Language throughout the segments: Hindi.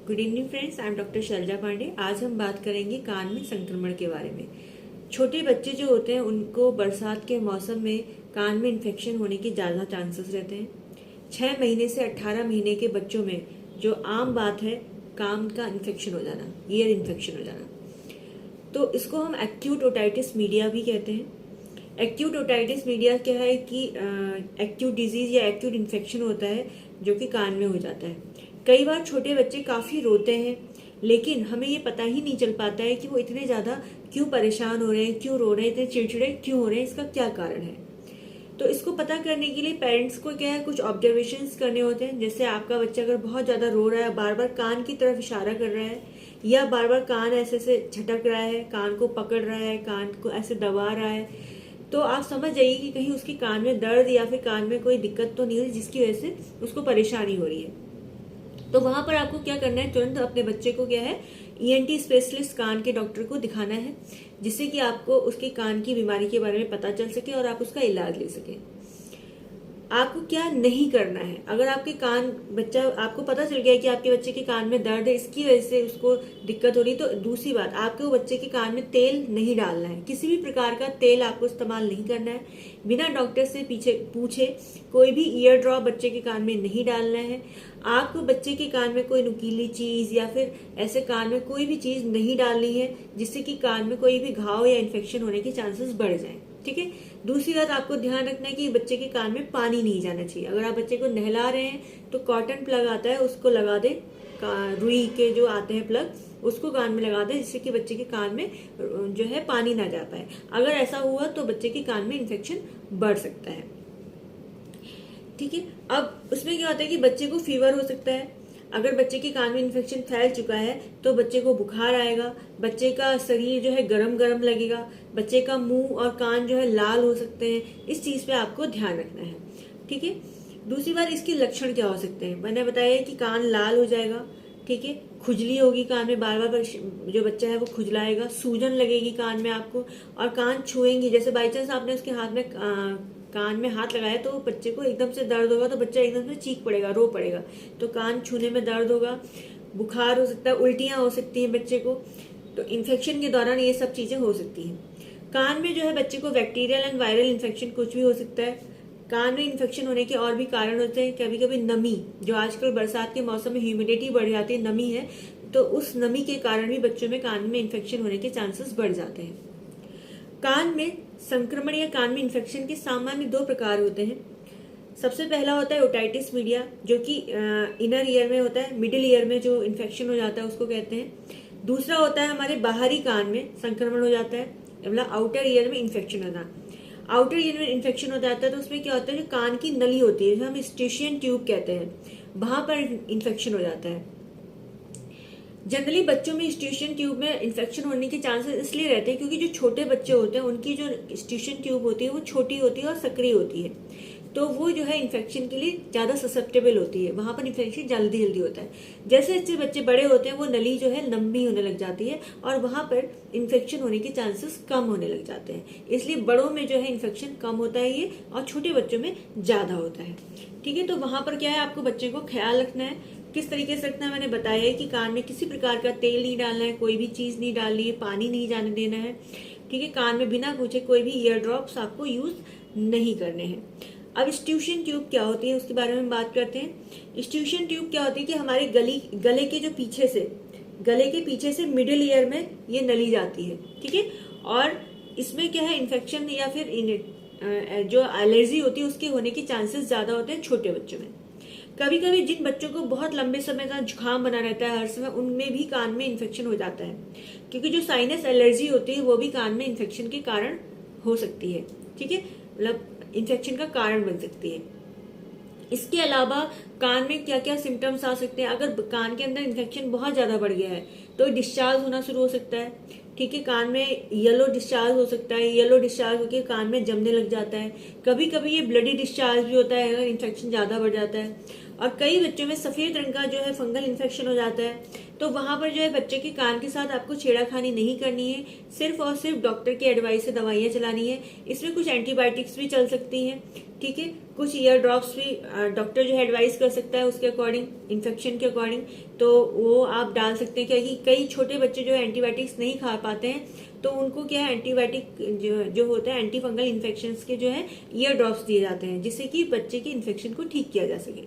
Good evening friends, I am doctor Shailja Pandey. आज हम बात करेंगे कान में संक्रमण के बारे में। छोटे बच्चे जो होते हैं उनको बरसात के मौसम में कान में इन्फेक्शन होने के ज़्यादा चांसेस रहते हैं। 6 महीने से 18 महीने के बच्चों में जो आम बात है कान का इन्फेक्शन हो जाना, ईयर इन्फेक्शन हो जाना, तो इसको हम एक्यूट ओटाइटिस मीडिया भी कहते हैं। एक्यूट ओटाइटिस मीडिया क्या है कि एक्यूट डिजीज या एक्यूट इन्फेक्शन होता है जो कि कान में हो जाता है। कई बार छोटे बच्चे काफ़ी रोते हैं, लेकिन हमें ये पता ही नहीं चल पाता है कि वो इतने ज़्यादा क्यों परेशान हो रहे हैं, क्यों रो रहे हैं, इतने चिड़चिड़े क्यों हो रहे हैं, इसका क्या कारण है। तो इसको पता करने के लिए पेरेंट्स को क्या है, कुछ ऑब्जर्वेशंस करने होते हैं। जैसे आपका बच्चा अगर बहुत ज़्यादा रो रहा है, बार बार कान की तरफ इशारा कर रहा है, या बार बार कान ऐसे से झटक रहा है, कान को पकड़ रहा है, कान को ऐसे दबा रहा है, तो आप समझ जाइए कि कहीं उसके कान में दर्द या फिर कान में कोई दिक्कत तो नहीं हो रही जिसकी वजह से उसको परेशानी हो रही है। तो वहां पर आपको क्या करना है, तुरंत अपने बच्चे को क्या है ईएनटी स्पेशलिस्ट कान के डॉक्टर को दिखाना है, जिससे कि आपको उसके कान की बीमारी के बारे में पता चल सके और आप उसका इलाज ले सकें। आपको क्या नहीं करना है, अगर आपके कान बच्चा आपको पता चल गया है कि आपके बच्चे के कान में दर्द है, इसकी वजह से उसको दिक्कत हो रही, तो दूसरी बात, आपको बच्चे के कान में तेल नहीं डालना है। किसी भी प्रकार का तेल आपको इस्तेमाल नहीं करना है। बिना डॉक्टर से पीछे पूछे कोई भी ईयर ड्रॉप बच्चे के कान में नहीं डालना है। आपको बच्चे के कान में कोई नुकीली चीज या फिर ऐसे कान में कोई भी चीज नहीं डालनी है जिससे कि कान में कोई भी घाव या इन्फेक्शन होने के चांसेस बढ़ जाएं। ठीक है। दूसरी बात आपको ध्यान रखना है कि बच्चे के कान में पानी नहीं जाना चाहिए। अगर आप बच्चे को नहला रहे हैं तो कॉटन प्लग आता है, उसको लगा दे, रुई के जो आते हैं प्लग, उसको कान में लगा दे, जिससे कि बच्चे के कान में जो है पानी ना जा पाए। अगर ऐसा हुआ तो बच्चे के कान में इन्फेक्शन बढ़ सकता है। ठीक है। अब उसमें क्या होता है कि बच्चे को फीवर हो सकता है। अगर बच्चे के कान में इन्फेक्शन फैल चुका है तो बच्चे को बुखार आएगा, बच्चे का शरीर जो है गरम गरम लगेगा, बच्चे का मुंह और कान जो है लाल हो सकते हैं। इस चीज पे आपको ध्यान रखना है। ठीक है। दूसरी बात, इसके लक्षण क्या हो सकते हैं। मैंने बताया कि कान लाल हो जाएगा, ठीक है, खुजली होगी कान में, बार बार जो बच्चा है वो खुजलाएगा, सूजन लगेगी कान में आपको, और कान छुएंगी। जैसे बाई चांस आपने उसके हाथ में कान में हाथ लगाया तो बच्चे को एकदम से दर्द होगा तो बच्चा एकदम से चीख पड़ेगा, रो पड़ेगा, तो कान छूने में दर्द होगा। बुखार हो सकता है, उल्टियां हो सकती हैं बच्चे को। तो इन्फेक्शन के दौरान ये सब चीजें हो सकती हैं। कान में जो है बच्चे को बैक्टीरियल एंड वायरल इन्फेक्शन कुछ भी हो सकता है। कान में इन्फेक्शन होने के और भी कारण होते हैं। कभी कभी नमी, जो आजकल बरसात के मौसम में ह्यूमिडिटी बढ़ जाती है, नमी है, तो उस नमी के कारण भी बच्चों में कान में इन्फेक्शन होने के चांसेस बढ़ जाते हैं। कान में संक्रमण या कान में इन्फेक्शन के सामान्य 2 प्रकार होते हैं। सबसे पहला होता है ओटाइटिस मीडिया, जो कि इनर ईयर में होता है, मिडिल ईयर में जो इन्फेक्शन हो जाता है उसको कहते हैं। दूसरा होता है हमारे बाहरी कान में संक्रमण हो जाता है, मतलब आउटर ईयर में इन्फेक्शन होना। आउटर ईयर में इन्फेक्शन हो जाता है तो उसमें क्या होता है, जो कान की नली होती है, जो हम स्टेशियन ट्यूब कहते हैं, वहां पर इन्फेक्शन हो जाता है। जनरली बच्चों में स्टेशियन ट्यूब में इन्फेक्शन होने के चांसेस इसलिए रहते हैं क्योंकि जो छोटे बच्चे होते हैं उनकी जो स्टेशियन ट्यूब होती है वो छोटी होती है और सक्रिय होती है, तो वो जो है इन्फेक्शन के लिए ज्यादा ससेप्टेबल होती है, वहां पर इन्फेक्शन जल्दी जल्दी होता है। जैसे जैसे बच्चे बड़े होते हैं वो नली जो है लंबी होने लग जाती है और वहां पर इन्फेक्शन होने के चांसेस कम होने लग जाते हैं। इसलिए बड़ों में जो है इन्फेक्शन कम होता है ये, और छोटे बच्चों में ज्यादा होता है। ठीक है। तो वहां पर क्या है, आपको बच्चे को ख्याल रखना है। किस तरीके से रखना है मैंने बताया है कि कान में किसी प्रकार का तेल नहीं डालना है, कोई भी चीज नहीं डालनी है, पानी नहीं जाने देना है। ठीक है। कान में बिना पूछे कोई भी ईयर ड्रॉप्स आपको यूज नहीं करने हैं। अब स्टेशियन ट्यूब क्या होती है उसके बारे में बात करते हैं। स्टेशियन ट्यूब क्या होती है कि हमारे गले के जो गले के पीछे से मिडिल ईयर में ये नली जाती है। ठीक है। और इसमें क्या है, इन्फेक्शन या फिर जो एलर्जी होती है उसके होने के चांसेस ज्यादा होते हैं छोटे बच्चों में। कभी कभी जिन बच्चों को बहुत लंबे समय तक जुकाम बना रहता है हर समय, उनमें भी कान में इन्फेक्शन हो जाता है, क्योंकि जो साइनस एलर्जी होती है वो भी कान में इन्फेक्शन के कारण हो सकती है। ठीक है। मतलब इन्फेक्शन का कारण बन सकती है। इसके अलावा कान में क्या क्या सिम्टम्स आ सकते हैं, अगर कान के अंदर इन्फेक्शन बहुत ज्यादा बढ़ गया है तो डिस्चार्ज होना शुरू हो सकता है। ठीक है। कान में येलो डिस्चार्ज हो सकता है, येलो डिस्चार्ज होकर कान में जमने लग जाता है। कभी कभी ये ब्लडी डिस्चार्ज भी होता है अगर इन्फेक्शन ज्यादा बढ़ जाता है। और कई बच्चों में सफेद रंग का जो है फंगल इन्फेक्शन हो जाता है। तो वहां पर जो है बच्चे के कान के साथ आपको छेड़ाखानी नहीं करनी है, सिर्फ और सिर्फ डॉक्टर की एडवाइस से दवाइयां चलानी है। इसमें कुछ एंटीबायोटिक्स भी चल सकती हैं, ठीक है, कुछ ईयर ड्रॉप्स भी डॉक्टर जो है एडवाइस कर सकता है उसके अकॉर्डिंग, इन्फेक्शन के अकॉर्डिंग, तो वो आप डाल सकते हैं। क्योंकि कई छोटे बच्चे जो है एंटीबायोटिक्स नहीं खा पाते हैं, तो उनको क्या है एंटीबायोटिक जो होता है एंटी फंगल इन्फेक्शन के जो है ईयर ड्रॉप्स दिए जाते हैं, जिससे कि बच्चे के इन्फेक्शन को ठीक किया जा सके,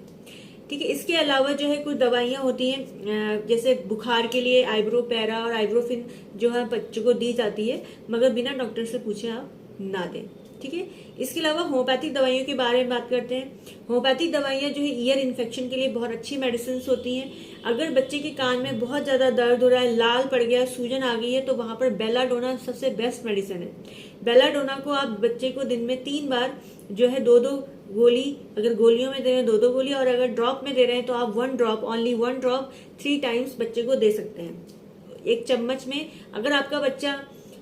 ठीक है। इसके अलावा जो है कुछ दवाइयां होती हैं, जैसे बुखार के लिए आइब्रो पैरा और आइब्रोफिन जो है बच्चों को दी जाती है, मगर बिना डॉक्टर से पूछे आप ना दें, ठीक है। इसके अलावा होम्योपैथिक दवाइयों के बारे में बात करते हैं। होम्योपैथिक दवाइयां जो है ईयर इन्फेक्शन के लिए बहुत अच्छी मेडिसिन होती हैं। अगर बच्चे के कान में बहुत ज्यादा दर्द हो रहा है, लाल पड़ गया, सूजन आ गई है, तो वहां पर बेलाडोना सबसे बेस्ट मेडिसिन है। बेलाडोना को आप बच्चे को दिन में 3 बार जो है 2-2 गोली, अगर गोलियों में दे रहे हैं 2-2 गोली, और अगर ड्रॉप में दे रहे हैं तो आप 1 ड्रॉप, ओनली 1 ड्रॉप 3 टाइम्स बच्चे को दे सकते हैं। 1 चम्मच में, अगर आपका बच्चा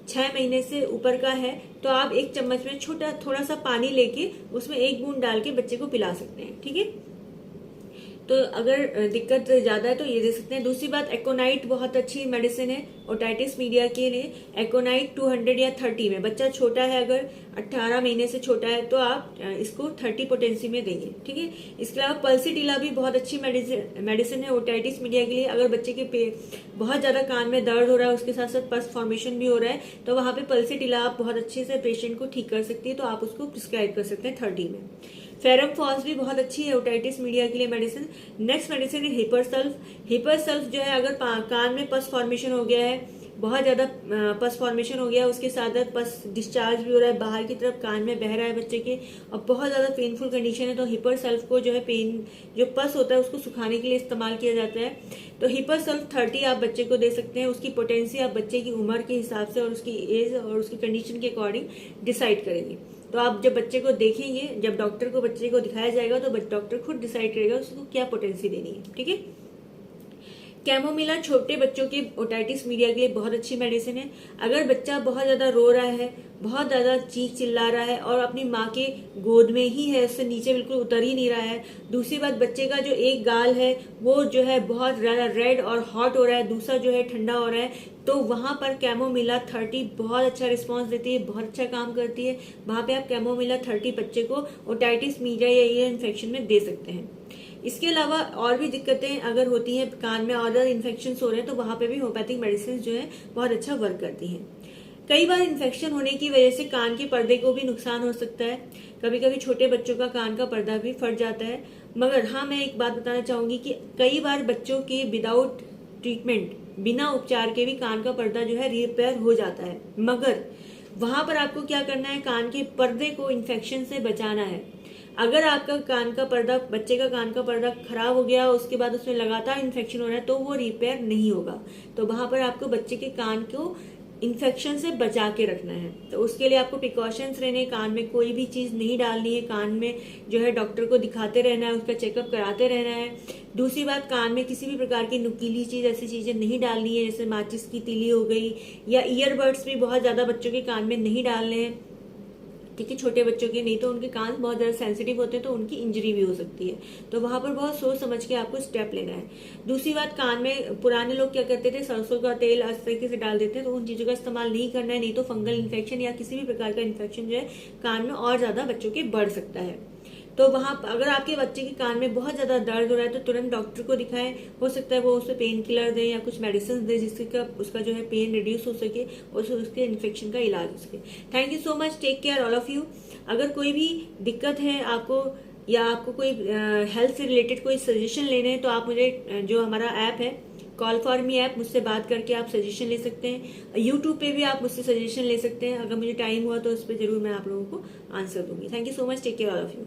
6 महीने से ऊपर का है तो आप 1 चम्मच में छोटा थोड़ा सा पानी लेके उसमें 1 बूंद डाल के बच्चे को पिला सकते हैं, ठीक है। तो अगर दिक्कत ज्यादा है तो ये दे सकते हैं। दूसरी बात, एकोनाइट बहुत अच्छी मेडिसिन है ओटाइटिस मीडिया के लिए। एकोनाइट 200 या 30 में, बच्चा छोटा है अगर 18 महीने से छोटा है तो आप इसको 30 पोटेंसी में देंगे, ठीक है। इसके अलावा पल्सीटिला भी बहुत अच्छी मेडिसिन है ओटाइटिस मीडिया के लिए। अगर बच्चे के बहुत ज्यादा कान में दर्द हो रहा है, उसके साथ साथ पस फॉर्मेशन भी हो रहा है, तो वहां पे पल्सीटिला आप बहुत अच्छे से पेशेंट को ठीक कर सकती है, तो आप उसको प्रिस्क्राइब कर सकते हैं 30 में। फेरम फॉस भी बहुत अच्छी है ओटाइटिस मीडिया के लिए मेडिसिन। नेक्स्ट मेडिसिन है हिपरसल्फ। हिपरसल्फ जो है अगर कान में पस फॉर्मेशन हो गया है, बहुत ज्यादा पस फॉर्मेशन हो गया, उसके साथ साथ पस डिस्चार्ज भी हो रहा है बाहर की तरफ, कान में बह रहा है बच्चे के, और बहुत ज्यादा पेनफुल कंडीशन है, तो हिपरसल्फ को जो है पेन जो पस होता है उसको सुखाने के लिए इस्तेमाल किया जाता है। तो हिपरसल्फ 30 आप बच्चे को दे सकते हैं। उसकी पोटेंसी आप बच्चे की उम्र के हिसाब से और उसकी एज और उसकी कंडीशन के अकॉर्डिंग डिसाइड करेंगे। तो आप जब बच्चे को देखेंगे, जब डॉक्टर को बच्चे को दिखाया जाएगा, तो डॉक्टर खुद डिसाइड करेगा उसको क्या पोटेंसी देनी है, ठीक है। कैमोमिला छोटे बच्चों के ओटाइटिस मीडिया के लिए बहुत अच्छी मेडिसिन है। अगर बच्चा बहुत ज्यादा रो रहा है, बहुत ज्यादा चीख चिल्ला रहा है और अपनी माँ के गोद में ही है, उससे नीचे बिल्कुल उतर ही नहीं रहा है। दूसरी बात, बच्चे का जो एक गाल है वो जो है बहुत ज्यादा रेड और हॉट हो रहा है, दूसरा जो है ठंडा हो रहा है, तो वहां पर कैमोमिला 30 बहुत अच्छा रिस्पांस देती है, बहुत अच्छा काम करती है। वहां पे आप कैमोमिला 30 बच्चे को ओटाइटिस मीडिया या ईयर इन्फेक्शन में दे सकते हैं। इसके अलावा और भी दिक्कतें अगर होती हैं, कान में और इन्फेक्शन हो रहे हैं, तो वहां पे भी होम्योपैथिक मेडिसिन जो है बहुत अच्छा वर्क करती हैं। कई बार इन्फेक्शन होने की वजह से कान के पर्दे को भी नुकसान हो सकता है। कभी कभी छोटे बच्चों का कान का पर्दा भी फट जाता है। मगर हाँ, मैं एक बात बताना चाहूंगी कि कई बार बच्चों के विदाउट ट्रीटमेंट, बिना उपचार के भी कान का पर्दा जो है रिपेयर हो जाता है। मगर वहां पर आपको क्या करना है, कान के पर्दे को इन्फेक्शन से बचाना है। अगर आपका कान का पर्दा, बच्चे का कान का पर्दा खराब हो गया, उसके बाद उसमें लगातार इन्फेक्शन हो रहा है, तो वो रिपेयर नहीं होगा। तो वहां पर आपको बच्चे के कान को इन्फेक्शन से बचा के रखना है। तो उसके लिए आपको प्रिकॉशंस रहने, कान में कोई भी चीज नहीं डालनी है, कान में जो है डॉक्टर को दिखाते रहना है, उसका चेकअप कराते रहना है। दूसरी बात, कान में किसी भी प्रकार की नुकीली चीज, ऐसी चीजें नहीं डालनी है, जैसे माचिस की तीली हो गई, या ईयरबड्स भी बहुत ज्यादा बच्चों के कान में नहीं डालने हैं, ठीक है, छोटे बच्चों के, नहीं तो उनके कान बहुत ज्यादा सेंसिटिव होते हैं तो उनकी इंजरी भी हो सकती है। तो वहां पर बहुत सोच समझ के आपको स्टेप लेना है। दूसरी बात, कान में पुराने लोग क्या करते थे, सरसों का तेल इस तरीके से डाल देते हैं, तो उन चीजों का इस्तेमाल नहीं करना है, नहीं तो फंगल इन्फेक्शन या किसी भी प्रकार का इन्फेक्शन जो है कान में और ज्यादा बच्चों के बढ़ सकता है। तो वहां अगर आपके बच्चे के कान में बहुत ज्यादा दर्द हो रहा है तो तुरंत डॉक्टर को दिखाएं। हो सकता है वो उससे पेन किलर दें या कुछ मेडिसिन दें, जिससे उसका जो है पेन रिड्यूस हो सके और उसके इन्फेक्शन का इलाज हो सके। Thank you so much, take care all of you. अगर कोई भी दिक्कत है आपको, या आपको कोई हेल्थ से रिलेटेड कोई सजेशन लेने हैं, तो आप मुझे जो हमारा ऐप है कॉल फॉर मी ऐप, मुझसे बात करके आप सजेशन ले सकते हैं। यूट्यूब पे भी आप मुझसे सजेशन ले सकते हैं। अगर मुझे टाइम हुआ तो उस पर जरूर मैं आप लोगों को आंसर दूंगी। Thank you so much, take care all of you.